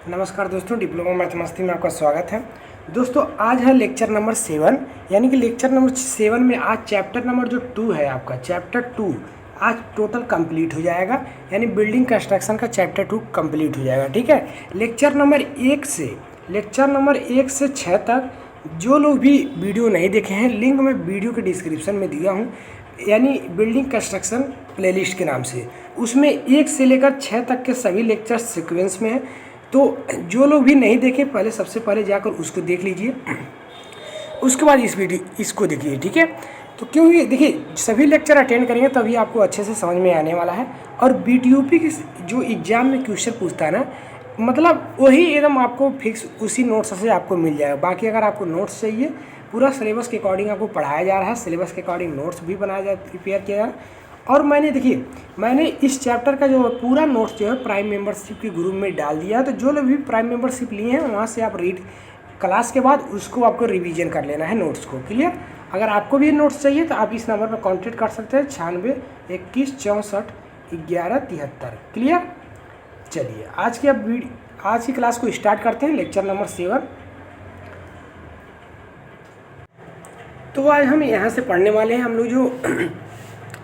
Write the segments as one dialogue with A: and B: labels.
A: नमस्कार दोस्तों, diploma mathematics में आपका स्वागत है। दोस्तों आज है लेक्चर नंबर 7, यानी कि लेक्चर नंबर 7 में आज चैप्टर नंबर जो 2 है आपका चैप्टर 2 आज टोटल कंप्लीट हो जाएगा, यानी बिल्डिंग कंस्ट्रक्शन का चैप्टर 2 कंप्लीट हो जाएगा। ठीक है, लेक्चर नंबर 1 से 6 तक जो लोग भी वीडियो नहीं देखे हैं, लिंक मैं वीडियो के डिस्क्रिप्शन में दिया हूँ, यानी बिल्डिंग कंस्ट्रक्शन प्लेलिस्ट के नाम से। उसमें 1 से लेकर 6 तक के सभी लेक्चर सीक्वेंस में हैं, तो जो लोग भी नहीं देखे पहले सबसे पहले जाकर उसको देख लीजिए, उसके बाद इसको देखिए। ठीक है, तो क्योंकि देखिए सभी लेक्चर अटेंड करेंगे तभी आपको अच्छे से समझ में आने वाला है। और बीटीयूपी की जो एग्ज़ाम में क्वेश्चन पूछता है ना, मतलब वही एकदम आपको फिक्स उसी नोट्स से आपको मिल जाएगा। बाकी अगर आपको नोट्स चाहिए, पूरा सिलेबस के अकॉर्डिंग आपको पढ़ाया जा रहा है, सिलेबस के अकॉर्डिंग नोट्स भी प्रिपेयर किया जा रहा है। और मैंने इस चैप्टर का जो पूरा नोट्स जो है प्राइम मेंबरशिप के ग्रुप में डाल दिया है, तो जो लोग भी प्राइम मेंबरशिप लिए हैं वहाँ से आप रीड क्लास के बाद उसको आपको रिवीजन कर लेना है नोट्स को। क्लियर? अगर आपको भी नोट्स चाहिए तो आप इस नंबर पर कॉन्टेक्ट कर सकते हैं 96 21 64 11 73। क्लियर? चलिए आज की क्लास को स्टार्ट करते हैं, लेक्चर नंबर 7। तो आज हम यहाँ से पढ़ने वाले हैं हम लोग जो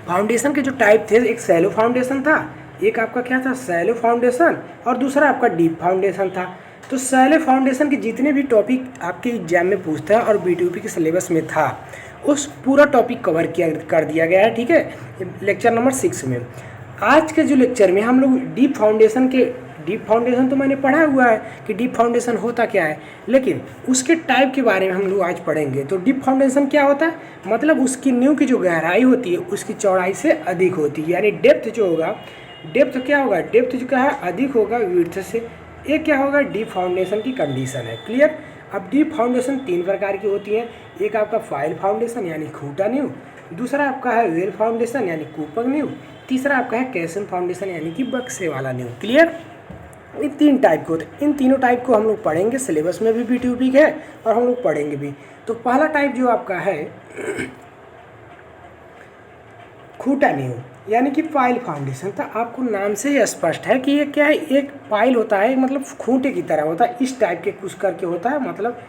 A: फाउंडेशन के जो टाइप थे, एक सैलो फाउंडेशन था, एक आपका क्या था सैलो फाउंडेशन, और दूसरा आपका डीप फाउंडेशन था। तो सैलो फाउंडेशन के जितने भी टॉपिक आपके एग्जाम में पूछता है और बीटीयूपी के सिलेबस में था, उस पूरा टॉपिक कवर कर दिया गया है। ठीक है, लेक्चर नंबर 6 में। आज के जो लेक्चर में हम लोग डीप फाउंडेशन तो मैंने पढ़ा हुआ है कि डीप फाउंडेशन होता क्या है, लेकिन उसके टाइप के बारे में हम लोग आज पढ़ेंगे। तो डीप फाउंडेशन क्या होता है, मतलब उसकी नींव की जो गहराई होती है उसकी चौड़ाई से अधिक होती है, यानी डेप्थ जो होगा, डेप्थ जो क्या है अधिक होगा विड्थ से। ये क्या होगा, डीप फाउंडेशन की कंडीशन है। क्लियर? अब डीप फाउंडेशन 3 प्रकार की होती है। एक आपका फाइल फाउंडेशन यानी खूंटा नींव, दूसरा आपका है वेल फाउंडेशन यानी कूपक नींव, तीसरा आपका है कैसन फाउंडेशन यानी कि बक्से वाला नींव। क्लियर? ये 3 टाइप के होते हैं। इन तीनों टाइप को हम लोग पढ़ेंगे, सिलेबस में भी बीटीयूपी है और हम लोग पढ़ेंगे भी। तो पहला टाइप जो आपका है खूंटा नींव यानी कि पाइल फाउंडेशन। तो आपको नाम से ही स्पष्ट है कि ये क्या है, एक पाइल होता है, मतलब खूंटे की तरह होता है, इस टाइप के कुछ करके होता है, मतलब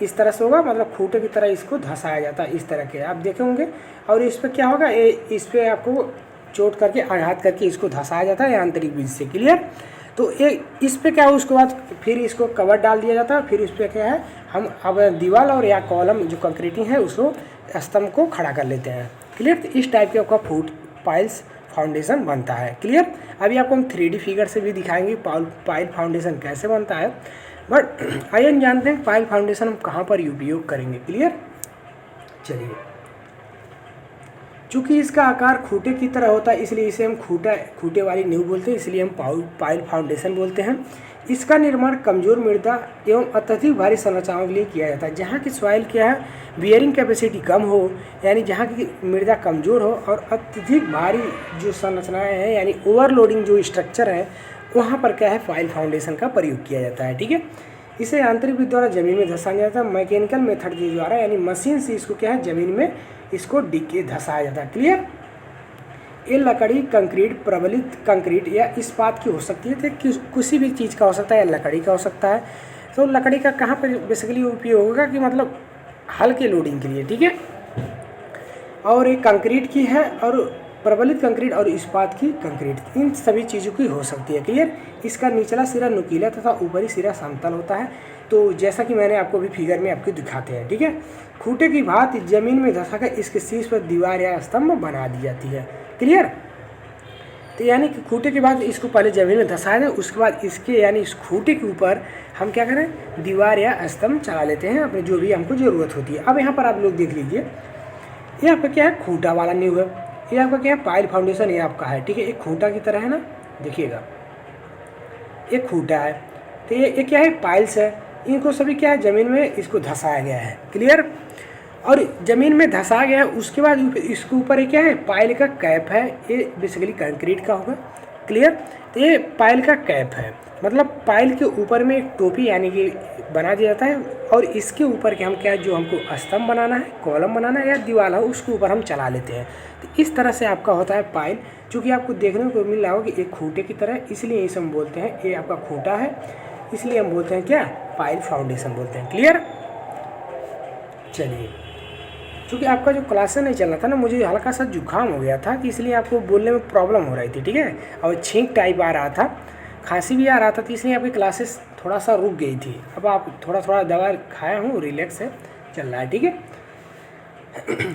A: इस तरह से होगा, मतलब खूंटे की तरह इसको धंसाया जाता है, इस तरह के आप देखे होंगे। और इस पर क्या होगा, इस पर आपको चोट करके आघात करके इसको धंसाया जाता है आंतरिक बीज से। क्लियर? तो इस पे क्या है, उसके बाद फिर इसको कवर डाल दिया जाता है, फिर इस पर क्या है, हम अब दीवार और या कॉलम जो कंक्रीटिंग है उसको स्तंभ को खड़ा कर लेते हैं। क्लियर? तो इस टाइप के आपका पाइल्स फाउंडेशन बनता है। क्लियर? अभी आपको हम 3D फिगर से भी दिखाएंगे पाइल फाउंडेशन कैसे बनता है, बट आइए हम जानते हैं पाइल फाउंडेशन हम कहाँ पर उपयोग करेंगे। क्लियर? चलिए, चूँकि इसका आकार खूंटे की तरह होता है इसलिए इसे हम खूंटे वाली नींव बोलते हैं, इसलिए हम पाइल फाउंडेशन बोलते हैं। इसका निर्माण कमज़ोर मृदा एवं अत्यधिक भारी संरचनाओं के लिए किया जाता है, जहाँ की सॉइल क्या है, बियरिंग कैपेसिटी कम हो, यानी जहाँ की मृदा कमज़ोर हो और अत्यधिक भारी जो संरचनाएँ हैं यानी ओवरलोडिंग जो स्ट्रक्चर है, वहाँ पर क्या है पाइल फाउंडेशन का प्रयोग किया जाता है। ठीक है, इसे आंतरिक विधि द्वारा ज़मीन में धंसाया जाता है, मैकेनिकल मेथड के द्वारा यानी मशीन से इसको क्या है ज़मीन में इसको धंसाया जाता है। क्लियर? ये लकड़ी कंक्रीट, प्रबलित कंक्रीट या इस्पात की हो सकती है, तो किसी भी चीज़ का हो सकता है, या लकड़ी का हो सकता है। तो लकड़ी का कहाँ पर बेसिकली उपयोग होगा कि मतलब हल्के लोडिंग के लिए। ठीक है, और एक कंक्रीट की है, और प्रबलित कंक्रीट और इस्पात की कंक्रीट, इन सभी चीज़ों की हो सकती है। क्लियर? इसका निचला सिरा नुकीला तथा ऊपरी सिरा समतल होता है, तो जैसा कि मैंने आपको भी फिगर में आपको दिखाते हैं। ठीक है, खूंटे की भांति जमीन में धंसाकर इसके शीर्ष पर दीवार या स्तंभ बना दी जाती है। क्लियर? तो यानी कि खूंटे के बाद इसको पहले जमीन में धंसाया जाए, उसके बाद इसके यानी इस खूंटे के ऊपर हम क्या करें, दीवार या स्तंभ चला लेते हैं अपने जो भी हमको ज़रूरत होती है। अब यहाँ पर आप लोग देख लीजिए, ये आपका क्या है खूंटा वाला नींव है, ये आपका क्या है पाइल फाउंडेशन, ये आपका है। ठीक है, एक खूंटा की तरह है ना, देखिएगा एक खूंटा है, तो ये क्या है पाइल्स है, इनको सभी क्या है ज़मीन में इसको धंसाया गया है। क्लियर? और ज़मीन में धंसा गया है, उसके बाद इसके ऊपर ये क्या है पाइल का कैप है, ये बेसिकली कंक्रीट का होगा। क्लियर? तो ये पाइल का कैप है, मतलब पाइल के ऊपर में एक टोपी यानी कि बना दिया जाता है, और इसके ऊपर के हम क्या जो हमको स्तंभ बनाना है, कॉलम बनाना है या दीवार हो, उसके ऊपर हम चला लेते हैं। तो इस तरह से आपका होता है पाइल, चूँकि आपको देखने को मिल रहा हो कि एक खूंटे की तरह, इसलिए इसे हम बोलते हैं ये आपका खूंटा है। इसलिए हम बोलते हैं क्या, पाइल फाउंडेशन बोलते हैं। क्लियर। चलिए, क्योंकि आपका जो क्लास नहीं चल रहा था ना, मुझे हल्का सा जुकाम हो गया था कि इसलिए आपको बोलने में प्रॉब्लम हो रही थी, ठीक है, और छींक टाइप आ रहा था, खांसी भी आ रहा था, तो इसलिए आपकी क्लासेस थोड़ा सा रुक गई थी। अब आप थोड़ा दवा खाया हूँ, रिलैक्स है, चल रहा है, ठीक है।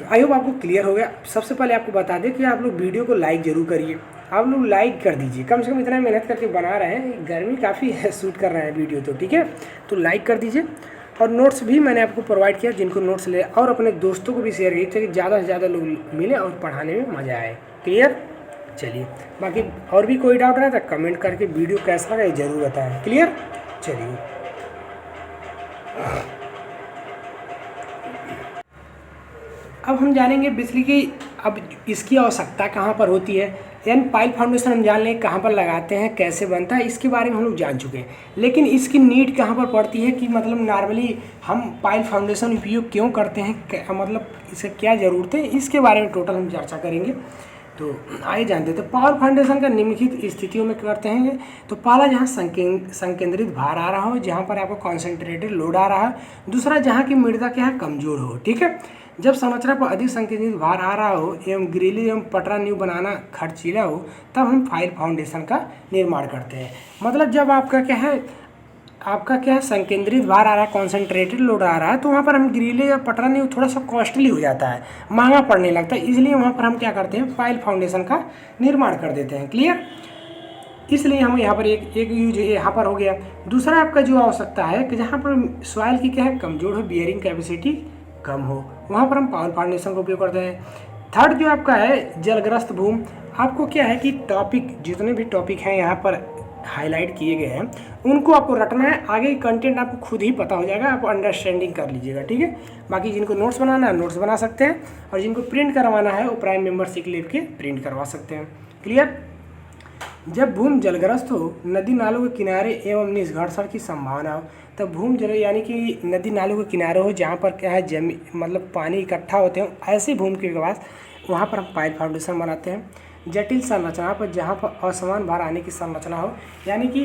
A: आई होप आपको क्लियर हो गया। सबसे पहले आपको बता दें कि आप लोग वीडियो को लाइक ज़रूर करिए, आप लोग लाइक कर दीजिए, कम से कम इतना मेहनत करके बना रहे हैं, गर्मी काफ़ी है, शूट कर रहे हैं वीडियो, तो ठीक है, तो लाइक कर दीजिए। और नोट्स भी मैंने आपको प्रोवाइड किया, जिनको नोट्स ले, और अपने दोस्तों को भी शेयर कीजिए ताकि ज़्यादा से ज़्यादा लोग मिले और पढ़ाने में मज़ा आए। क्लियर। चलिए, बाकी और भी कोई डाउट रहा था कमेंट करके वीडियो कैसा लगा ये ज़रूर बताएं। क्लियर। चलिए, अब हम जानेंगे बिजली की, अब इसकी आवश्यकता कहाँ पर होती है, यानी पाइल फाउंडेशन हम जान लें कहाँ पर लगाते हैं, कैसे बनता है, इसके बारे में हम लोग जान चुके हैं। लेकिन इसकी नीड कहाँ पर पड़ती है कि मतलब नॉर्मली हम पाइल फाउंडेशन उपयोग क्यों करते हैं, मतलब इसका क्या ज़रूरत है, इसके बारे में टोटल हम चर्चा करेंगे। तो आइए जानते हैं। तो पावर फाउंडेशन का निम्नलिखित स्थितियों में करते हैं। तो पहला, जहाँ संकेंद्रित भार आ रहा हो, जहाँ पर आपको कॉन्सेंट्रेटेड लोड आ रहा है। दूसरा, जहाँ की मृदा क्या है, कमजोर हो, ठीक है। जब संरचना पर अधिक संकेंद्रित भार आ रहा हो एवं ग्रिली एवं पटरा नींव बनाना खर्चीला हो, तब हम पाइल फाउंडेशन का निर्माण करते हैं। मतलब जब आपका क्या है संकेंद्रित भार आ रहा है, कॉन्सेंट्रेटेड लोड आ रहा है, तो वहाँ पर हम ग्रिले या पटरा नींव थोड़ा सा कॉस्टली हो जाता है, महंगा पड़ने लगता है, इसलिए वहाँ पर हम क्या करते हैं, पाइल फाउंडेशन का निर्माण कर देते हैं। क्लियर। इसलिए हम यहाँ पर एक यूज यहाँ पर हो गया। दूसरा, आपका जो आवश्यकता है कि जहाँ पर सॉइल की क्या है, कमजोर हो, बियरिंग कैपेसिटी कम हो, वहाँ पर हम पावर फाउंडेशन का उपयोग करते हैं। थर्ड, जो आपका है जलग्रस्त भूमि, आपको क्या है कि टॉपिक, जितने भी टॉपिक हैं यहाँ पर हाईलाइट किए गए हैं, उनको आपको रटना है, आगे कंटेंट आपको खुद ही पता हो जाएगा, आप अंडरस्टैंडिंग कर लीजिएगा, ठीक है। बाकी जिनको नोट्स बनाना है नोट्स बना सकते हैं, और जिनको प्रिंट करवाना है वो प्राइम मेंबरशिप लेके प्रिंट करवा सकते हैं। क्लियर। जब भूमि जलग्रस्त हो, नदी नालों के किनारे एवं निष्घर्षण की संभावना हो, तब भूमि जल यानी कि नदी नालों के किनारे हो, जहाँ पर क्या है जमी मतलब पानी इकट्ठा होते हैं, ऐसी भूमि के पास वहाँ पर हम पाइल फाउंडेशन बनाते हैं। जटिल संरचना पर, जहाँ पर असमान भार आने की संरचना हो, यानी कि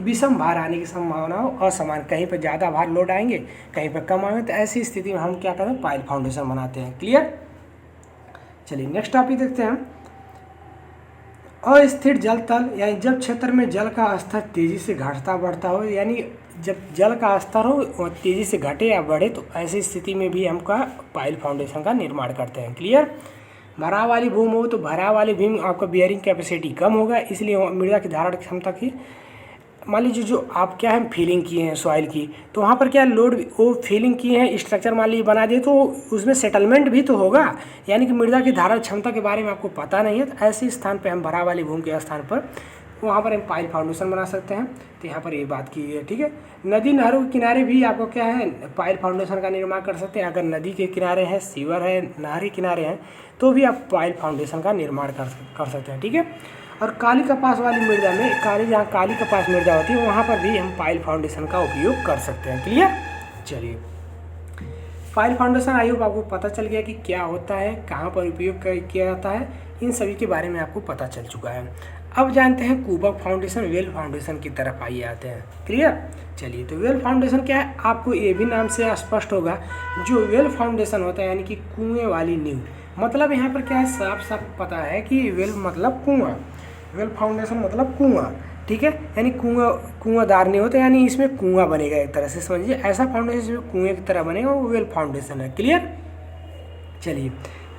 A: विषम भार आने की संभावना हो, असमान, कहीं पर ज़्यादा भार लोड आएंगे, कहीं पर कम आएंगे, तो ऐसी स्थिति में हम क्या करते हैं, पाइल फाउंडेशन बनाते हैं। क्लियर। चलिए, नेक्स्ट टॉपिक देखते हैं। अस्थिर जल तल, यानी जब क्षेत्र में जल का स्तर तेजी से घटता बढ़ता हो, यानी जब जल का स्तर हो और तेजी से घटे या बढ़े, तो ऐसी स्थिति में भी हम पाइल फाउंडेशन का निर्माण करते हैं। क्लियर। भराव वाली भूमि हो, तो भराव वाली भूमि आपका बियरिंग कैपेसिटी कम होगा, इसलिए मृदा की धारण क्षमता की, मान लीजिए जो आप क्या है फीलिंग किए हैं सॉइल की, तो वहाँ पर क्या लोड, वो फीलिंग किए हैं, स्ट्रक्चर मान लीजिए बना दिए, तो उसमें सेटलमेंट भी तो होगा, यानी कि मृदा की धारण क्षमता के बारे में आपको पता नहीं है, तो ऐसे स्थान पर हम भराव वाली भूमि के स्थान पर वहाँ पर हम पाइल फाउंडेशन बना सकते हैं। तो यहाँ पर ये बात की है, ठीक है। नदी नहरों के किनारे भी आपको क्या है पाइल फाउंडेशन का निर्माण कर सकते हैं। अगर नदी के किनारे है, सीवर है, नहरी किनारे हैं, तो भी आप पाइल फाउंडेशन का निर्माण कर सकते हैं, ठीक है। और काली कपास वाली मृदा में, जहाँ काली कपास मृदा होती है, वहाँ पर भी हम पाइल फाउंडेशन का उपयोग कर सकते हैं। क्लियर। चलिए, पाइल फाउंडेशन आई होप आपको पता चल गया कि क्या होता है, कहाँ पर उपयोग किया जाता है, इन सभी के बारे में आपको पता चल चुका है। अब जानते हैं कूबक फाउंडेशन, वेल फाउंडेशन की तरफ आइए आते हैं। क्लियर। चलिए, तो वेल फाउंडेशन क्या है, आपको ये भी नाम से स्पष्ट होगा। जो वेल फाउंडेशन होता है, यानी कि कुएं वाली नींव, मतलब यहाँ पर क्या है साफ साफ पता है कि वेल मतलब कुआं, वेल फाउंडेशन मतलब कुआं, ठीक है, यानी कुआंदार नहीं होता, यानी इसमें कुआं बनेगा, एक तरह से समझिए, ऐसा फाउंडेशन कुएं की तरह बनेगा, वो वेल फाउंडेशन है। क्लियर। चलिए,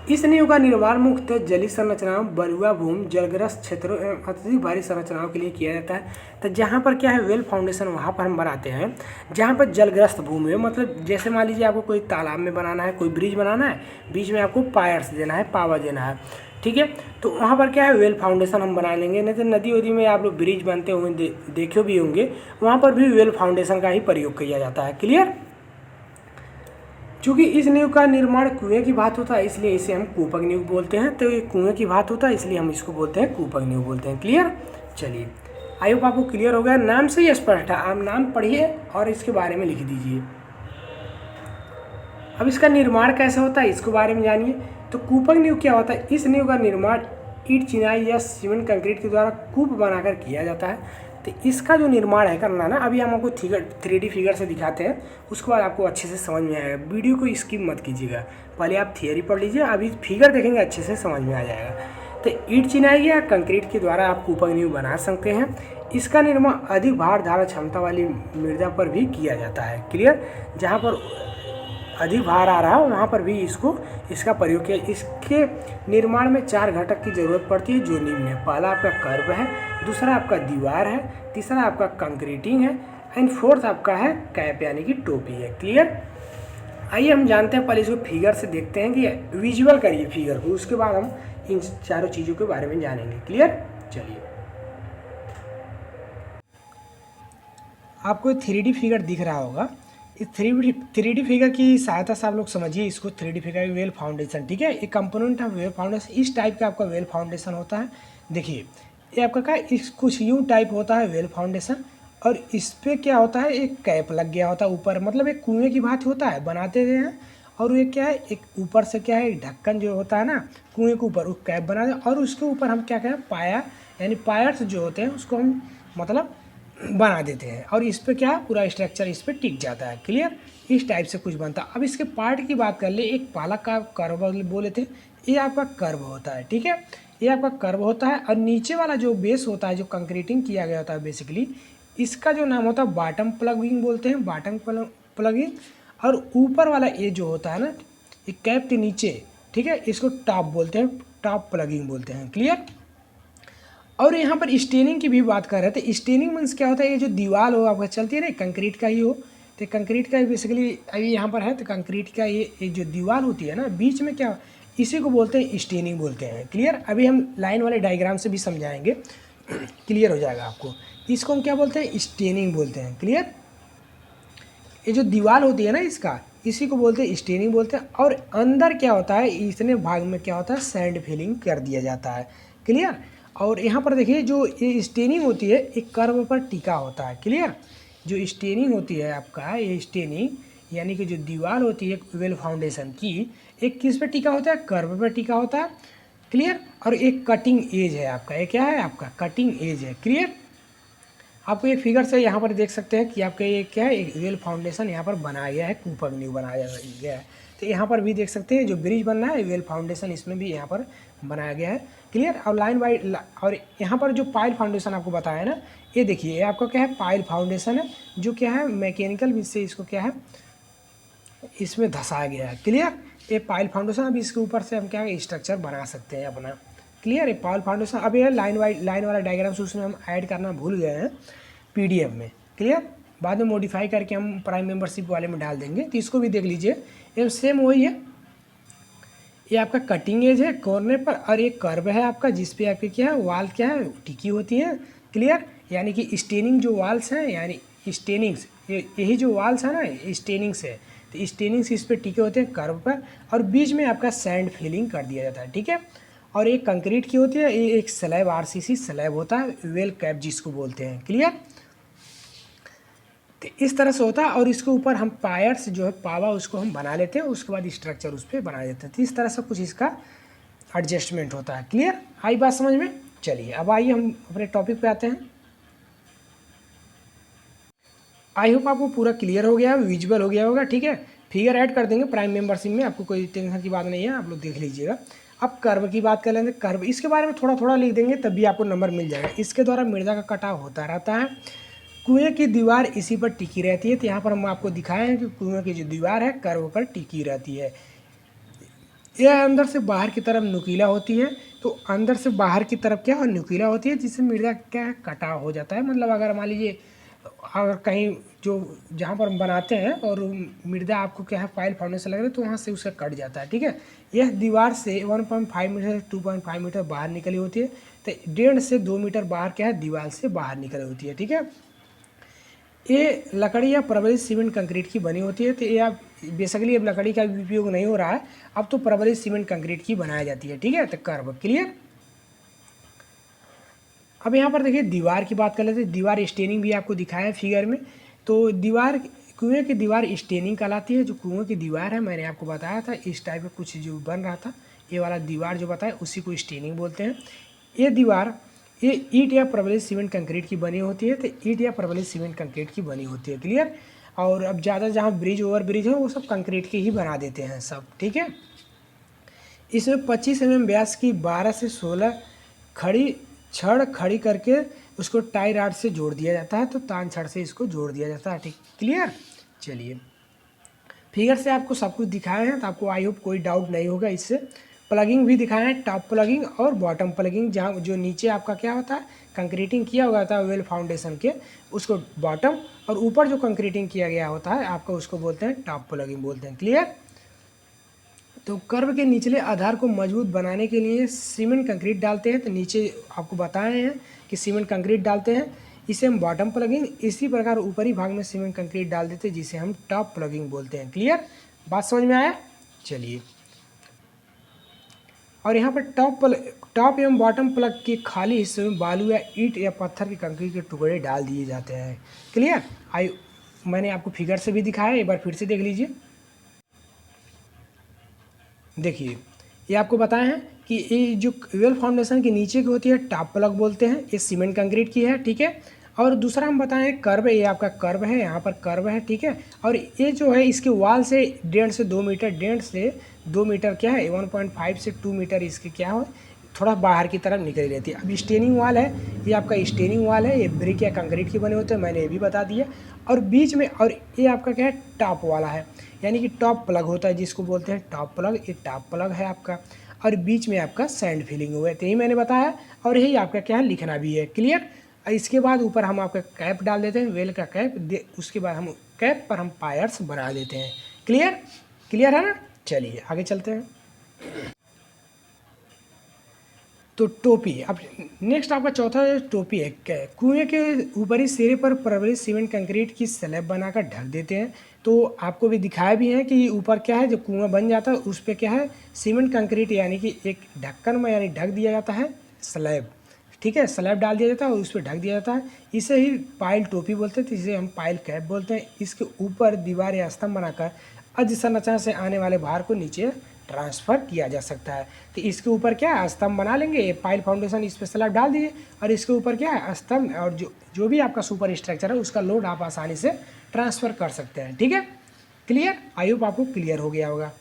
A: इस नींव का निर्माण मुख्यतः जलीय संरचनाओं, बलुआ भूमि, जलग्रस्त क्षेत्रों एवं अत्यधिक भारी संरचनाओं के लिए किया जाता है। तो जहाँ पर क्या है वेल फाउंडेशन, वहाँ पर हम बनाते हैं जहाँ पर जलग्रस्त भूमि है, मतलब जैसे मान लीजिए आपको कोई तालाब में बनाना है, कोई ब्रिज बनाना है, बीच में आपको पायर्स देना है, पावा देना है, ठीक है, तो वहाँ पर क्या है वेल फाउंडेशन हम बना लेंगे। नहीं तो नदी वदी में आप लोग ब्रिज बनते हुए देखे भी होंगे, वहाँ पर भी वेल फाउंडेशन का ही प्रयोग किया जाता है। क्लियर। चूँकि इस नींव का निर्माण कुएं की बात होता है, इसलिए इसे हम कूपक नींव बोलते हैं। तो ये कुएं की बात होता है, इसलिए हम इसको बोलते हैं कूपक नींव बोलते हैं। क्लियर। चलिए, आई होप आपको क्लियर हो गया, नाम से ही स्पष्ट है, आप नाम पढ़िए और इसके बारे में लिख दीजिए। अब इसका निर्माण कैसे होता है, इसके बारे में जानिए। तो कूपक नींव क्या होता है, इस नींव का निर्माण ईंट, चिनाई या सीमेंट कंक्रीट के द्वारा कूप बनाकर किया जाता है। तो इसका जो निर्माण है करना ना, अभी हम आपको 3D फिगर से दिखाते हैं, उसके बाद आपको अच्छे से समझ में आएगा। वीडियो को स्किप मत कीजिएगा, पहले आप थियरी पढ़ लीजिए, अभी फिगर देखेंगे अच्छे से समझ में आ जाएगा। तो ईंट चिनाई या कंक्रीट के द्वारा आप कूपक नींव बना सकते हैं। इसका निर्माण अधिक भार धारण क्षमता वाली मृदा पर भी किया जाता है। क्लियर? जहाँ पर अधिक भार आ रहा है वहाँ पर भी इसका प्रयोग किया। इसके निर्माण में 4 घटक की ज़रूरत पड़ती है जो निम्न है। पहला आपका कर्ब है, दूसरा आपका दीवार है, तीसरा आपका कंक्रीटिंग है, एंड फोर्थ आपका है कैप यानी कि टोपी है। क्लियर? आइए हम जानते हैं, पहले इसको फिगर से देखते हैं कि विजुअल करिए फिगर को, उसके बाद हम इन चारों चीज़ों के बारे में जानेंगे। क्लियर? चलिए, आपको 3D फिगर दिख रहा होगा। इस 3D फिगर की सहायता से आप लोग समझिए इसको। 3D फिगर वेल फाउंडेशन, ठीक है, एक कंपोनेंट ऑफ वेल फाउंडेशन। इस टाइप का आपका वेल फाउंडेशन होता है। देखिए ये आपका क्या, इस कुछ यूँ टाइप होता है वेल फाउंडेशन, और इस पर क्या होता है, एक कैप लग गया होता है ऊपर, मतलब एक कुएँ की बात होता है, बनाते हुए हैं। और ये क्या है, एक ऊपर से क्या है, ढक्कन जो होता है ना कुएँ के ऊपर, वो कैप बना दें, और उसके ऊपर हम क्या कहें, पाया यानी पायर्स जो होते हैं उसको हम मतलब बना देते हैं, और इस पर क्या पूरा स्ट्रक्चर इस पर टिक जाता है। क्लियर? इस टाइप से कुछ बनता है। अब इसके पार्ट की बात कर ले, एक पालक का कर्व बोले थे, ये आपका कर्व होता है। ठीक है, ये आपका कर्व होता है, और नीचे वाला जो बेस होता है, जो कंक्रीटिंग किया गया होता है बेसिकली, इसका जो नाम होता है बॉटम प्लगिंग बोलते हैं, बॉटम प्लगिंग। और ऊपर वाला ये जो होता है ना, ये कैप के नीचे, ठीक है, इसको टॉप बोलते हैं, टॉप प्लगिंग बोलते हैं। क्लियर? और यहाँ पर स्टेनिंग की भी बात कर रहे थे। स्टेनिंग मीन्स क्या होता है, ये जो दीवार हो आपका चलती है ना, कंक्रीट का ही हो, तो कंक्रीट का बेसिकली अभी यहाँ पर है, तो कंक्रीट का ये जो दीवार होती है ना, बीच में क्या, इसी को बोलते हैं स्टेनिंग बोलते हैं। क्लियर? अभी हम लाइन वाले डायग्राम से भी समझाएंगे, क्लियर हो जाएगा आपको। इसको हम क्या बोलते हैं, स्टेनिंग बोलते हैं। क्लियर? ये जो दीवार होती है ना इसका, इसी को बोलते हैं स्टेनिंग बोलते हैं। और अंदर क्या होता है, इतने भाग में क्या होता है, सैंड फिलिंग कर दिया जाता है। क्लियर? और यहाँ पर देखिए जो ये स्टेनिंग होती है, एक कर्व पर टिका होता है। क्लियर? जो स्टेनिंग होती है आपका, ये स्टेनिंग यानी कि जो दीवार होती है वेल फाउंडेशन की, एक किस पे टिका होता है, कर्व पर टिका होता है। क्लियर? और एक कटिंग एज है आपका, ये क्या है, आपका कटिंग एज है। क्लियर? आपको एक फिगर से यहाँ पर देख सकते हैं कि आपका ये क्या है, एक वेल फाउंडेशन यहाँ पर बनाया गया है, कूपक नींव बनाया गया है। तो यहाँ पर भी देख सकते हैं जो ब्रिज बन रहा है, वेल फाउंडेशन इसमें भी यहाँ पर बनाया गया है। क्लियर? और लाइन बाई, और यहाँ पर जो पाइल फाउंडेशन आपको बताया है ना, ये देखिए ये आपका क्या है, पाइल फाउंडेशन है, जो क्या है मैकेनिकल विधि से इसको क्या है, इसमें धंसाया गया है। क्लियर? ये पाइल फाउंडेशन, अब इसके ऊपर से हम क्या है स्ट्रक्चर बना सकते हैं अपना। क्लियर है? Pile foundation. अब ये लाइन वाला डायग्राम्स उसमें हम ऐड करना भूल गए हैं PDF में। क्लियर? बाद में मॉडिफाई करके हम प्राइम मेंबरशिप वाले में डाल देंगे, तो इसको भी देख लीजिए। ये सेम वही है, ये आपका कटिंग एज है कॉर्नर पर, और एक कर्व है आपका जिस पे आपके क्या है, वाल क्या है, टिकी होती है। क्लियर? यानी कि स्टेनिंग जो वाल्स हैं, यानी स्टेनिंग्स, यही जो वाल्स है ना, स्टेनिंग्स है, तो स्टेनिंग्स इस पर टिके होते हैं कर्व पर, और बीच में आपका सैंड फिलिंग कर दिया जाता है। ठीक है? और एक कंक्रीट की होती है, ये एक स्लैब RCC स्लैब होता है, वेल कैप जिसको बोलते हैं। क्लियर? तो इस तरह से होता है, और इसके ऊपर हम पायर्स जो है पावा उसको हम बना लेते हैं, उसके बाद स्ट्रक्चर उस पर बना देते हैं। तो इस तरह से कुछ इसका एडजस्टमेंट होता है। क्लियर? आई बात समझ में? चलिए अब आइए हम अपने टॉपिक पे आते हैं। आई होप आपको पूरा क्लियर हो गया, विजुअल हो गया होगा। ठीक है, फिगर ऐड कर देंगे प्राइम मेंबरशिप में, आपको कोई टेंशन की बात नहीं है, आप लोग देख लीजिएगा। अब कर्व की बात कर लेंगे। कर्व इसके बारे में थोड़ा थोड़ा लिख देंगे, तभी आपको नंबर मिल जाएगा। इसके द्वारा मृदा का कटाव होता रहता है। कुएं की दीवार इसी पर टिकी रहती है। तो यहाँ पर हम आपको दिखाए हैं कि कुएं की जो दीवार है कर्व पर टिकी रहती है। यह अंदर से बाहर की तरफ नुकीला होती है। तो अंदर से बाहर की तरफ क्या है, नुकीला होती है, जिससे मृदा क्या है, कटाव हो जाता है। मतलब अगर मान लीजिए अगर कहीं जो जहाँ पर हम बनाते हैं और मृदा आपको क्या है पाइल फाउंडेशन लग रहा है, तो वहाँ से उसका कट जाता है। ठीक है, यह दीवार से 1.5 मीटर 2.5 मीटर बाहर निकली होती है। तो 1.5 से 2 मीटर बाहर क्या है, दीवार से बाहर निकली होती है। ठीक है, ये लकड़ी या प्रबलित सीमेंट कंक्रीट की बनी होती है। तो ये आप बेसिकली अब लकड़ी का उपयोग नहीं हो रहा है, अब तो प्रबलित सीमेंट कंक्रीट की बनाई जाती है। ठीक है, तो कर्व। क्लियर? अब यहाँ पर देखिए दीवार की बात कर लेते हैं। दीवार स्टेनिंग भी आपको दिखाया है फिगर में। तो दीवार, कुएं की दीवार स्टेनिंग कहलाती है। जो कुएं की दीवार है, मैंने आपको बताया था इस टाइप का कुछ जो बन रहा था, ये वाला दीवार जो बताया उसी को स्टेनिंग बोलते हैं। ये दीवार ये ईंट या प्रबलित सीमेंट कंक्रीट की बनी होती है, तो ईंट या प्रबलित सीमेंट कंक्रीट की बनी होती है। क्लियर। और अब ज़्यादा जहाँ ब्रिज ओवर ब्रिज है वो सब कंक्रीट के ही बना देते हैं सब। ठीक है। इसमें 25 mm व्यास की 12 से 16 खड़ी छड़ खड़ी करके उसको टाई राड से जोड़ दिया जाता है, तो तान छड़ से इसको जोड़ दिया जाता है। ठीक, क्लियर। चलिए, फिगर से आपको सब कुछ दिखाए हैं, तो आपको आई होप कोई डाउट नहीं होगा इससे। प्लगिंग भी दिखाया है, टॉप प्लगिंग और बॉटम प्लगिंग, जहाँ जो नीचे आपका क्या होता है कंक्रीटिंग किया हुआ होता है वेल फाउंडेशन के, उसको बॉटम, और ऊपर जो कंक्रीटिंग किया गया होता है आपका उसको बोलते हैं टॉप प्लगिंग बोलते हैं। क्लियर। तो कर्व के निचले आधार को मजबूत बनाने के लिए सीमेंट कंक्रीट डालते हैं, तो नीचे आपको बताए हैं कि सीमेंट कंक्रीट डालते हैं, इसे हम बॉटम प्लगिंग। इसी प्रकार ऊपरी भाग में सीमेंट कंक्रीट डाल देते हैं, जिसे हम टॉप प्लगिंग बोलते हैं। क्लियर, बात समझ में आया। चलिए, और यहाँ पर टॉप एवं बॉटम प्लग के खाली हिस्से में बालू या ईंट या पत्थर के कंक्रीट के टुकड़े डाल दिए जाते हैं। क्लियर। मैंने आपको फिगर से भी दिखाया, एक बार फिर से देख लीजिए। देखिए, ये आपको बताए हैं कि ये जो वेल फाउंडेशन के नीचे की होती है टॉप प्लग बोलते हैं, ये सीमेंट कंक्रीट की है। ठीक है। और दूसरा हम बताएं कर्व, ये आपका कर्व है, यहाँ पर कर्व है। ठीक है। और ये जो है इसके वाल से 1.5 से 2 मीटर, 1.5 से 2 मीटर क्या है 1.5 से 2 मीटर इसके क्या हो थोड़ा बाहर की तरफ निकली रहती है। अब स्टेनिंग वाल है, ये आपका स्टेनिंग वाल है, ये ब्रिक या कंक्रीट के बने होते हैं, मैंने ये भी बता दिया। और बीच में, और ये आपका क्या है टॉप वाला है, यानी कि टॉप प्लग होता है जिसको बोलते हैं टॉप प्लग, ये टॉप प्लग है आपका। और बीच में आपका सैंड फिलिंग हुआ है, तो यही मैंने बताया, और यही आपका क्या है लिखना भी है। क्लियर। इसके बाद ऊपर हम आपका कैप डाल देते हैं, वेल का कैप, उसके बाद हम कैप पर हम पायर्स बना देते हैं। क्लियर, क्लियर है ना। चलिए आगे चलते हैं। तो टोपी, अब नेक्स्ट आपका चौथा टोपी है। कुएं के ऊपरी सिरे पर प्रबलित सीमेंट कंक्रीट की स्लैब बनाकर ढक देते हैं। तो आपको भी दिखाया भी है कि ऊपर क्या है, जो कुआं बन जाता है उस पर क्या है सीमेंट कंक्रीट यानी कि एक ढक्कन में यानी ढक दिया जाता है स्लैब। ठीक है, स्लैब डाल दिया जाता है और उस पर ढक दिया जाता है, इसे ही पाइल टोपी बोलते हैं, तो इसे हम पाइल कैप बोलते हैं। इसके ऊपर दीवार या स्तंभ बनाकर अज संरचना से आने वाले भार को नीचे ट्रांसफ़र किया जा सकता है। तो इसके ऊपर क्या है स्तंभ बना लेंगे, पाइल फाउंडेशन इस पर स्लैब डाल दिए, और इसके ऊपर क्या है स्तंभ, और जो भी आपका सुपर स्ट्रक्चर है उसका लोड आप आसानी से ट्रांसफ़र कर सकते हैं। ठीक है, क्लियर। आई होप आपको क्लियर हो गया होगा।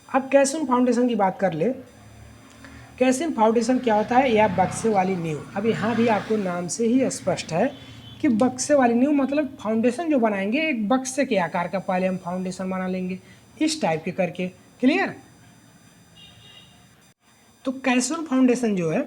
A: अब कैल्शियम फाउंडेशन की बात कर ले। कैल्शियम फाउंडेशन क्या होता है, यह बक्से वाली नींव। अब यहाँ भी आपको नाम से ही स्पष्ट है कि बक्से वाली नींव मतलब फाउंडेशन जो बनाएंगे एक बक्से के आकार का पहले हम फाउंडेशन बना लेंगे इस टाइप के करके। क्लियर। तो कैल्शियम फाउंडेशन जो है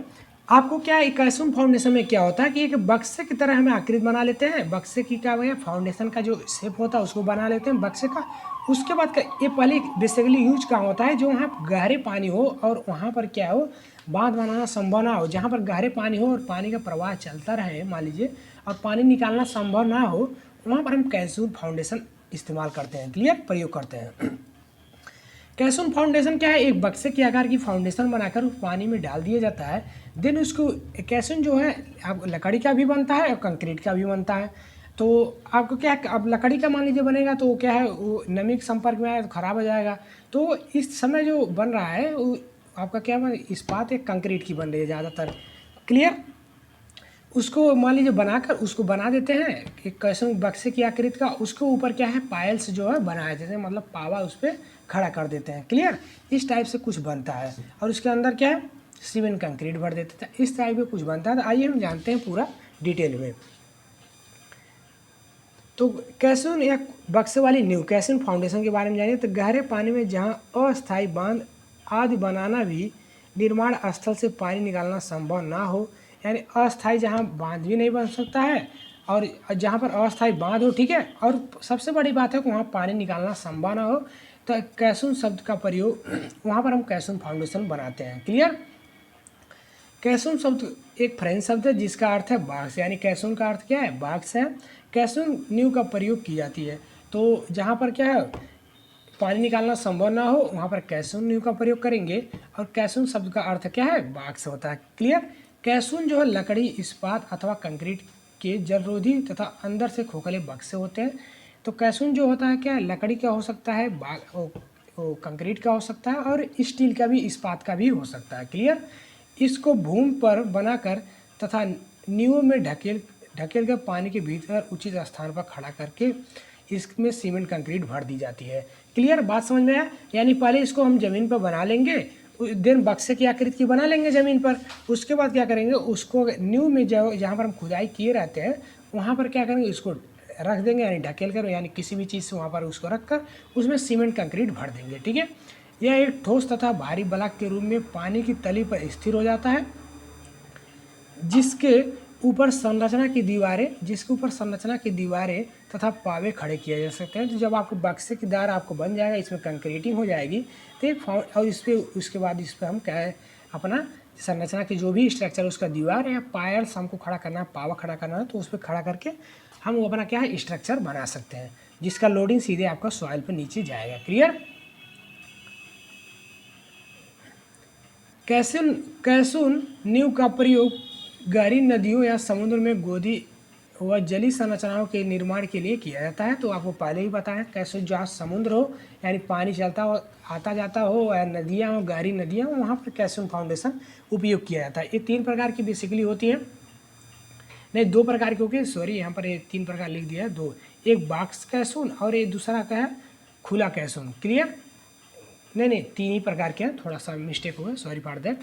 A: आपको क्या है, कैल्शियम फाउंडेशन में क्या होता है कि एक बक्से की तरह हमें आकृति बना लेते हैं, बक्से की क्या है फाउंडेशन का जो शेप होता है उसको बना लेते हैं बक्से का। उसके बाद ये पहले बेसिकली यूज कहाँ होता है, जो वहाँ गहरे पानी हो और वहाँ पर क्या हो बांध बनाना संभव ना हो, जहाँ पर गहरे पानी हो और पानी का प्रवाह चलता रहे मान लीजिए, और पानी निकालना संभव ना हो, वहाँ पर हम कैल्शियम फाउंडेशन इस्तेमाल करते हैं। क्लियर, प्रयोग करते हैं। कैल्शियम फाउंडेशन क्या है, एक बक्से के आकार की फाउंडेशन बनाकर उस पानी में डाल दिया जाता है। देन उसको कैल्शियम जो है आप लकड़ी का भी बनता है और कंक्रीट का भी बनता है। तो आपको क्या है, अब लकड़ी का मान लीजिए बनेगा तो क्या है वो नमी के संपर्क में आए तो ख़राब हो जाएगा। तो इस समय जो बन रहा है वो आपका क्या इस्पात एक कंक्रीट की बन रही है ज़्यादातर। क्लियर। उसको मान लीजिए बनाकर उसको बना देते हैं कि कैसे बक्से की आकृति का, उसके ऊपर क्या है पायल्स जो है बनाए देते हैं, मतलब पावा उस पर खड़ा कर देते हैं। क्लियर, इस टाइप से कुछ बनता है, और उसके अंदर क्या है सीमेंट कंक्रीट भर देते थे, इस टाइप में कुछ बनता है। तो आइए हम जानते हैं पूरा डिटेल में। तो कैल्शियम या बक्से वाली नींव कैल्शियम फाउंडेशन के बारे में जानिए। तो गहरे पानी में जहाँ अस्थायी बांध आदि बनाना भी निर्माण स्थल से पानी निकालना संभव ना हो, यानी अस्थायी जहाँ बांध भी नहीं बन सकता है और जहाँ पर अस्थायी बांध हो। ठीक है, और सबसे बड़ी बात है कि वहाँ पानी निकालना संभव ना हो, तो कैल्शियम शब्द का प्रयोग वहाँ पर हम कैल्शियम फाउंडेशन बनाते हैं। क्लियर। कैल्शियम शब्द एक फ्रेंच शब्द है जिसका अर्थ है बाक्स, यानी कैल्शियम का अर्थ क्या है बाक्स है। कैल्शियम नींव का प्रयोग की जाती है, तो जहाँ पर क्या है पानी निकालना संभव ना हो वहाँ पर कैल्शियम नींव का प्रयोग करेंगे, और कैल्शियम शब्द का अर्थ क्या है बाक्स होता है। क्लियर। कैल्शियम जो है लकड़ी इस्पात अथवा कंक्रीट के जलरोधी तथा अंदर से खोखले बक्से होते हैं। तो कैल्शियम जो होता है क्या लकड़ी का हो सकता है, कंक्रीट का हो सकता है, और स्टील का भी इस्पात का भी हो सकता है। क्लियर। इसको भूमि पर बनाकर तथा नींव में ढकेल कर पानी के भीतर उचित स्थान पर खड़ा करके इसमें सीमेंट कंक्रीट भर दी जाती है। क्लियर, बात समझ में आया? यानी पहले इसको हम ज़मीन पर बना लेंगे, देन बक्से की आकृति की बना लेंगे ज़मीन पर, उसके बाद क्या करेंगे, उसको नींव में जहाँ पर हम खुदाई किए रहते हैं वहाँ पर क्या करेंगे, इसको रख देंगे, यानी ढकेल कर, यानी किसी भी चीज़ से वहाँ पर उसको रख कर उसमें सीमेंट कंक्रीट भर देंगे। ठीक है, यह एक ठोस तथा भारी ब्लॉक के रूप में पानी की तली पर स्थिर हो जाता है, जिसके ऊपर संरचना की दीवारें तथा पावे खड़े किए जा सकते हैं। तो जब आपको बक्से की दार आपको बन जाएगा, इसमें कंक्रीटिंग हो जाएगी, तो एक और इस पर उसके बाद इस पर हम क्या है, अपना संरचना की जो भी स्ट्रक्चर उसका दीवार या पायर्स हमको खड़ा करना है, पावा खड़ा करना है, तो उस पर खड़ा करके हम वो अपना क्या है स्ट्रक्चर बना सकते हैं, जिसका लोडिंग सीधे आपका सॉइल पर नीचे जाएगा। क्लियर? कैसून नींव का प्रयोग गहरी नदियों या समुद्र में गोदी व जलीय संरचनाओं के निर्माण के लिए किया जाता है। तो आपको पहले ही बताया, कैसे जहाँ समुद्र हो यानी पानी चलता हो, आता जाता हो, या नदियाँ हो, गहरी नदियाँ हो, वहाँ पर कैसून फाउंडेशन उपयोग किया जाता है। ये 3 प्रकार की बेसिकली होती है, नहीं 2 प्रकार की होती है, सॉरी यहाँ पर ये 3 प्रकार लिख दिया है, 2, एक बॉक्स कैसून और एक दूसरा क्या है खुला कैसून। क्लियर? नहीं 3 ही प्रकार के हैं, थोड़ा सा मिस्टेक हुआ, सॉरी फॉर दैट।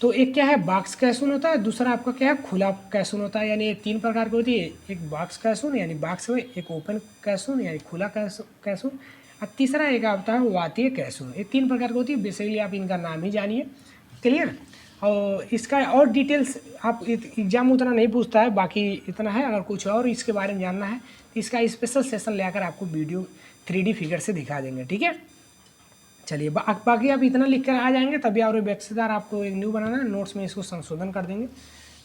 A: तो एक क्या है बॉक्स कैसून होता है, दूसरा आपका क्या है खुला कैसून होता है, यानी ये 3 प्रकार की होती है, एक बॉक्स कैसून यानी बॉक्स में, एक ओपन कैसून यानी खुला कैसून, और तीसरा एक आता है वातीय कैसून। ये 3 प्रकार की होती है, बेसिकली आप इनका नाम ही जानिए। क्लियर? और इसका और डिटेल्स आप एग्जाम उतना नहीं पूछता है, बाकी इतना है, अगर कुछ और इसके बारे में जानना है तो इसका स्पेशल सेशन लेकर आपको वीडियो 3D फिगर से दिखा देंगे। ठीक है, चलिए बाकी आप इतना लिख कर आ जाएंगे, तभी और बेक्सेदार आपको एक न्यू बनाना है, नोट्स में इसको संशोधन कर देंगे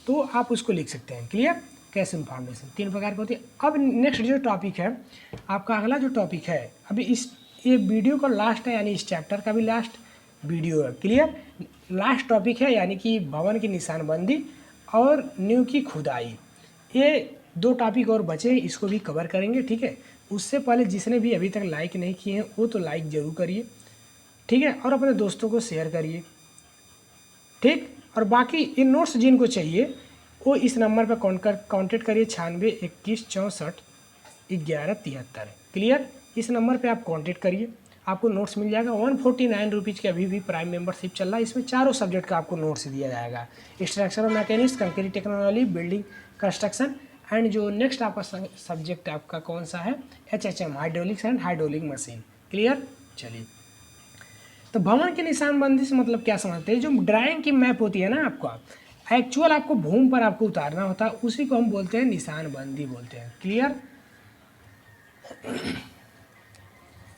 A: तो आप उसको लिख सकते हैं। क्लियर? कैसून फाउंडेशन 3 प्रकार की होती है। अब नेक्स्ट जो टॉपिक है आपका, अगला जो टॉपिक है, अभी ये वीडियो का लास्ट है, यानी इस चैप्टर का भी लास्ट वीडियो है। क्लियर? लास्ट टॉपिक है, यानी कि भवन की निशानबंदी और नींव की खुदाई। ये 2 टॉपिक और बचे हैं, इसको भी कवर करेंगे। ठीक है, उससे पहले जिसने भी अभी तक लाइक नहीं किए हैं वो तो लाइक ज़रूर करिए। ठीक है, और अपने दोस्तों को शेयर करिए। ठीक, और बाकी इन नोट्स जिनको चाहिए वो इस नंबर पर कॉन्टेक्ट करिए, 96 21 64 11 73। क्लियर? इस नंबर पे आप कांटेक्ट करिए, आपको नोट्स मिल जाएगा। 149 रुपीज़ के अभी भी प्राइम मेंबरशिप चल रहा है, इसमें चारों सब्जेक्ट का आपको नोट्स दिया जाएगा, structural mechanics, concrete technology, building construction, and जो नेक्स्ट आपका सब्जेक्ट आपका कौन सा है, HHM hydraulics and hydraulic machine. Clear? चलिए, तो भवन की निशानबंदी से मतलब क्या समझते हैं, जो ड्राइंग की मैप होती है ना, आपका एक्चुअल आपको भूमि पर आपको उतारना होता है, उसी को हम बोलते हैं निशानबंदी बोलते हैं। क्लियर?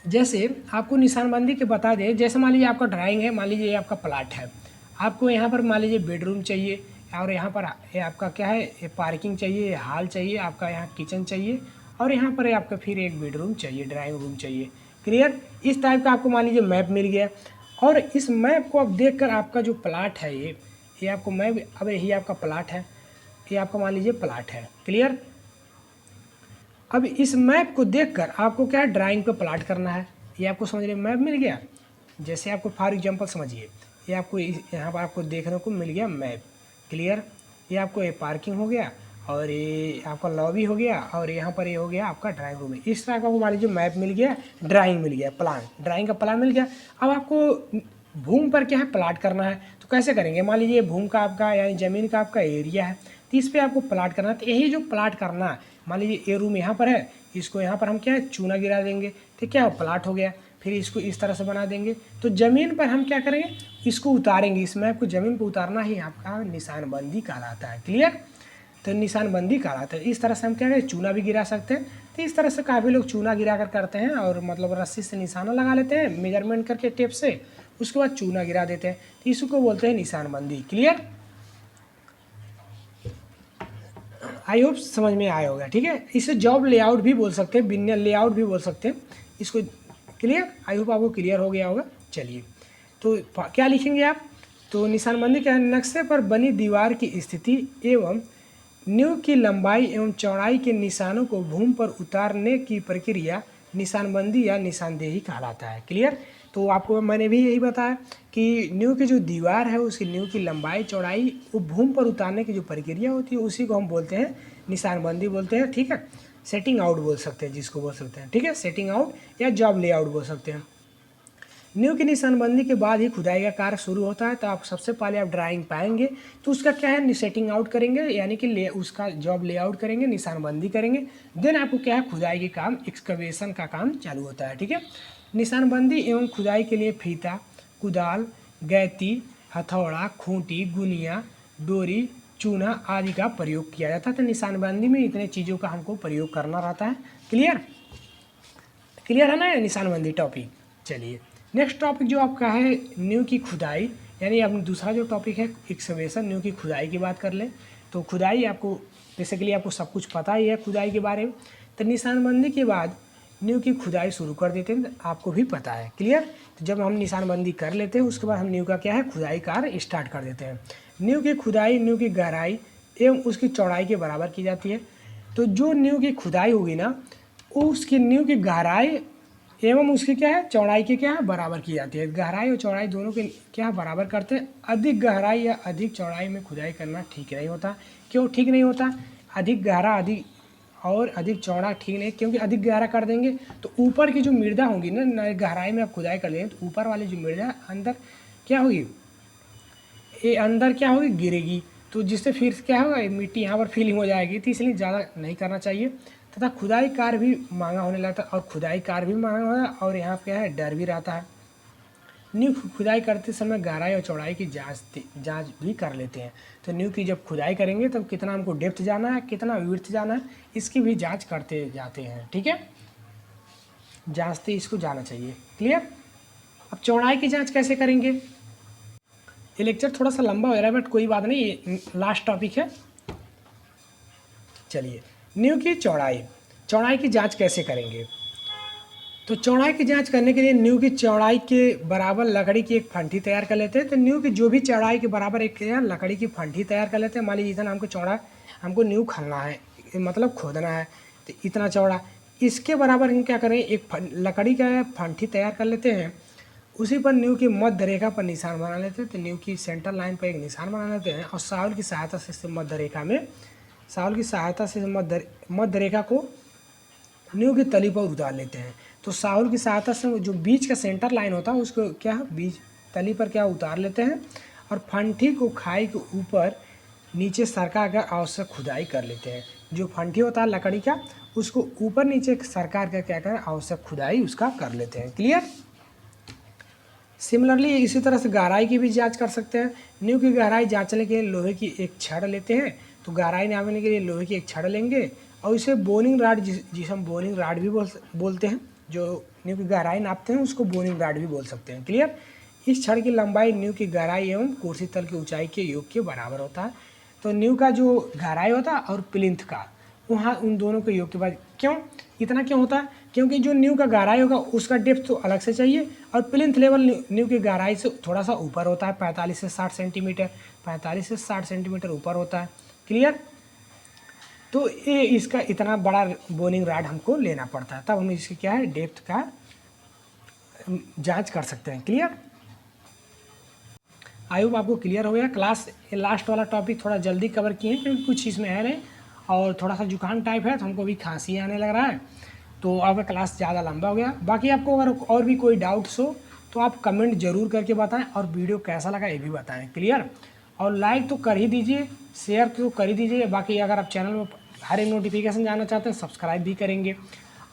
A: जैसे आपको निशानबंदी के बता दें, जैसे मान लीजिए आपका ड्राइंग है, मान लीजिए ये आपका प्लाट है, आपको यहाँ पर मान लीजिए बेडरूम चाहिए, और यहाँ पर ये आपका क्या है, ये पार्किंग चाहिए, हॉल चाहिए, आपका यहाँ किचन चाहिए, और यहाँ पर आपका फिर एक बेडरूम चाहिए, ड्राइंग रूम चाहिए। क्लियर? इस टाइप का आपको मान लीजिए मैप मिल गया, और इस मैप को आप देखकर आपका जो प्लाट है ये आपको मैप, अब यही आपका प्लाट है, ये आपका मान लीजिए प्लाट है। क्लियर? अब इस मैप को देखकर आपको क्या है ड्राइंग पे प्लाट करना है, ये आपको समझने में मैप मिल गया। जैसे आपको फॉर एग्जांपल समझिए, ये आपको यहाँ पर आपको देखने को मिल गया मैप। क्लियर? ये आपको ये पार्किंग हो गया, और ये आपका लॉबी हो गया, और यहाँ पर ये हो गया आपका ड्राइंग रूम है। इस तरह का मान लीजिए मैप मिल गया, ड्राइंग मिल गया, प्लान, ड्राइंग का प्लान मिल गया। अब आपको भूमि पर क्या है प्लाट करना है, तो कैसे करेंगे, मान लीजिए भूमि का आपका यानी ज़मीन का आपका एरिया है, तो इस पर आपको प्लाट करना है। तो यही जो प्लाट करना है, मान लीजिए ये रूम यहाँ पर है, इसको यहाँ पर हम क्या है चूना गिरा देंगे, तो क्या हो प्लाट हो गया। फिर इसको इस तरह से बना देंगे, तो ज़मीन पर हम क्या करेंगे, इसको उतारेंगे, इस मैप को ज़मीन पर उतारना ही आपका निशानबंदी कहलाता है। क्लियर? तो निशानबंदी कहलाता है। इस तरह से हम क्या करें, चूना भी गिरा सकते हैं। तो इस तरह से काफ़ी लोग चूना गिरा कर करते हैं, और मतलब रस्सी से निशाना लगा लेते हैं मेजरमेंट करके टेप से, उसके बाद चूना गिरा देते हैं, तो इसको बोलते हैं निशानबंदी। क्लियर? आई होप समझ में आया होगा। ठीक है, इसे जॉब लेआउट भी बोल सकते हैं, बिन्या लेआउट भी बोल सकते हैं इसको। क्लियर? आई होप आपको क्लियर हो गया होगा। चलिए, तो क्या लिखेंगे आप, तो निशानबंदी क्या है, नक्शे पर बनी दीवार की स्थिति एवं नींव की लंबाई एवं चौड़ाई के निशानों को भूमि पर उतारने की प्रक्रिया निशानबंदी या निशानदेही कहलाता है। क्लियर? तो आपको मैंने भी यही बताया कि नींव की जो दीवार है उसकी नींव की लंबाई चौड़ाई वो भूमि पर उतारने की जो प्रक्रिया होती है उसी को हम बोलते हैं निशानबंदी बोलते हैं, ठीक है। सेटिंग आउट बोल सकते हैं जिसको बोल सकते हैं, ठीक है, सेटिंग आउट या जॉब लेआउट बोल सकते हैं। नींव की निशानबंदी के बाद ही खुदाई का कार्य शुरू होता है। तो आप सबसे पहले आप ड्राइंग पाएंगे तो उसका क्या है, सेटिंग आउट करेंगे, यानी कि उसका जॉब लेआउट करेंगे, निशानबंदी करेंगे। देन आपको क्या है, खुदाई के काम, एक्सकवेशन का काम चालू होता है, ठीक है। निशानबंदी एवं खुदाई के लिए फीता, कुदाल, गैती, हथौड़ा, खूंटी, गुनिया, डोरी, चूना आदि का प्रयोग किया जाता है। तो निशानबंदी में इतने चीज़ों का हमको प्रयोग करना रहता है। क्लियर क्लियर है ना निशानबंदी टॉपिक। चलिए नेक्स्ट टॉपिक जो आपका है नींव की खुदाई, यानी अब दूसरा जो टॉपिक है एक्सकवेशन, नींव की खुदाई की बात कर लें। तो खुदाई आपको बेसिकली आपको सब कुछ पता ही है खुदाई के बारे में। तो निशानबंदी के बाद नींव की खुदाई शुरू कर देते हैं, आपको भी पता है। क्लियर। तो जब हम निशानबंदी कर लेते हैं उसके बाद हम नींव का क्या है, खुदाई कार्य स्टार्ट कर देते हैं। नींव की खुदाई नींव की गहराई एवं उसकी चौड़ाई के बराबर की जाती है। तो जो नींव की खुदाई होगी ना उसकी नींव की गहराई एवं उसकी क्या है, चौड़ाई की क्या है, बराबर की जाती है। गहराई और चौड़ाई दोनों के क्या है, बराबर करते हैं। अधिक गहराई या अधिक चौड़ाई में खुदाई करना ठीक नहीं होता। क्यों ठीक नहीं होता? अधिक गहरा अधिक चौड़ा ठीक नहीं, क्योंकि अधिक गहरा कर देंगे तो ऊपर की जो मृदा होगी ना, गहराई में आप खुदाई कर देंगे तो ऊपर वाली जो मृदा अंदर क्या होगी, ये अंदर क्या होगी, गिरेगी। तो जिससे फिर क्या होगा, मिट्टी यहाँ पर फीलिंग हो जाएगी। तो इसलिए ज़्यादा नहीं करना चाहिए। तथा खुदाई कार्य भी महंगा होने लगता है, और खुदाई कार्य भी महंगा होता है, और यहाँ क्या है, डर भी रहता है। नींव खुदाई करते समय गहराई और चौड़ाई की जांच भी कर लेते हैं। तो नींव की जब खुदाई करेंगे तब कितना हमको डेप्थ जाना है, कितना विड्थ जाना है, इसकी भी जांच करते जाते हैं, ठीक है। जांचते इसको जाना चाहिए। क्लियर। अब चौड़ाई की जांच कैसे करेंगे? ये लेक्चर थोड़ा सा लंबा हो रहा है बट कोई बात नहीं, ये लास्ट टॉपिक है। चलिए नींव की चौड़ाई की जांच कैसे करेंगे? तो चौड़ाई की जांच करने के लिए नींव की चौड़ाई के बराबर लकड़ी की एक फंटी तैयार कर लेते हैं। तो नींव की जो भी चौड़ाई के बराबर एक लकड़ी की फंटी तैयार कर लेते हैं। मान लीजिए इतना हमको चौड़ा हमको नींव खनना है, मतलब खोदना है, तो इतना चौड़ा, इसके बराबर हम क्या करें, एक लकड़ी का फंटी तैयार कर लेते हैं। उसी पर नींव की मध्य रेखा पर निशान बना लेते हैं। तो नींव की सेंटर लाइन पर एक निशान बना लेते हैं, और सावल की सहायता से मध्य रेखा को नींव की तली पर उतार लेते हैं। तो साहुल की सहायता से जो बीच का सेंटर लाइन होता है उसको क्या बीच तली पर क्या उतार लेते हैं, और फंटी को खाई के ऊपर नीचे सरका कर आवश्यक खुदाई कर लेते हैं। जो फंटी होता है लकड़ी का उसको ऊपर नीचे सरकार का क्या करें, आवश्यक खुदाई उसका कर लेते हैं। क्लियर। सिमिलरली इसी तरह से गहराई की भी जांच कर सकते हैं। नींव की गहराई जांचने के लिए लोहे की एक छड़ लेते हैं। तो गहराई नापने के लिए लोहे की एक छड़ लेंगे, और इसे बोनिंग राड जिसे हम बोनिंग राड भी बोलते हैं, जो नींव की गहराई नापते हैं उसको बोनिंग राड भी बोल सकते हैं। क्लियर। इस छड़ की लंबाई नींव की गहराई एवं कुर्सी तल की ऊंचाई के योग के बराबर होता है। तो नींव का जो गहराई होता है और प्लिंथ का, वहाँ उन दोनों के योग के बाद क्यों इतना क्यों होता है, क्योंकि जो नींव का गहराई होगा उसका डेप्थ तो अलग से चाहिए, और प्लिंथ लेवल नींव की गहराई से थोड़ा सा ऊपर होता है, 45 से 60 सेंटीमीटर ऊपर होता है। क्लियर। तो ये इसका इतना बड़ा बोनिंग राड हमको लेना पड़ता है, तब हम इसकी क्या है, डेप्थ का जांच कर सकते हैं। क्लियर। आई होप आपको क्लियर हो गया। क्लास लास्ट वाला टॉपिक थोड़ा जल्दी कवर किए हैं क्योंकि कुछ इसमें है नहीं, और थोड़ा सा जुकाम टाइप है तो हमको भी खांसी आने लग रहा है, तो आपका क्लास ज़्यादा लंबा हो गया। बाकी आपको अगर और भी कोई डाउट्स हो तो आप कमेंट जरूर करके बताएं, और वीडियो कैसा लगा ये भी बताएं। क्लियर। और लाइक तो कर ही दीजिए, शेयर तो कर ही दीजिए। बाकी अगर आप चैनल में हर एक नोटिफिकेशन जानना चाहते हैं सब्सक्राइब भी करेंगे।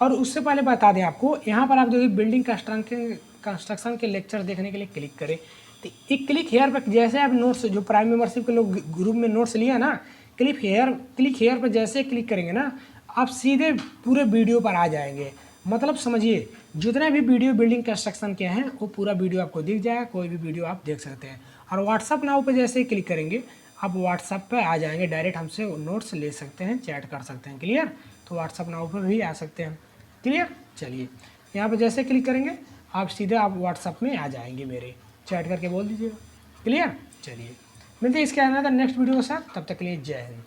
A: और उससे पहले बता दें आपको, यहाँ पर आप देखिए बिल्डिंग कंस्ट्रक्शन के लेक्चर देखने के लिए क्लिक करें। तो एक क्लिक हेयर पर जैसे आप नोट्स जो प्राइम मेंबरशिप के लोग ग्रुप में नोट्स लिया ना, क्लिक हेयर पर जैसे क्लिक करेंगे ना, आप सीधे पूरे वीडियो पर आ जाएंगे। मतलब समझिए जितने भी वीडियो बिल्डिंग कंस्ट्रक्शन के हैं वो पूरा वीडियो आपको दिख जाएगा, कोई भी वीडियो आप देख सकते हैं। और व्हाट्सअप नाउ पे जैसे ही क्लिक करेंगे आप व्हाट्सअप पे आ जाएंगे, डायरेक्ट हमसे नोट्स ले सकते हैं, चैट कर सकते हैं। क्लियर। तो व्हाट्सअप नाउ पर भी आ सकते हैं। क्लियर। चलिए यहाँ पर जैसे क्लिक करेंगे आप सीधे आप व्हाट्सअप में आ जाएंगे, मेरे चैट करके बोल दीजिएगा। क्लियर। चलिए मिलते हैं इसके आने का नेक्स्ट वीडियो के साथ, तब तक के लिए जय हिंद।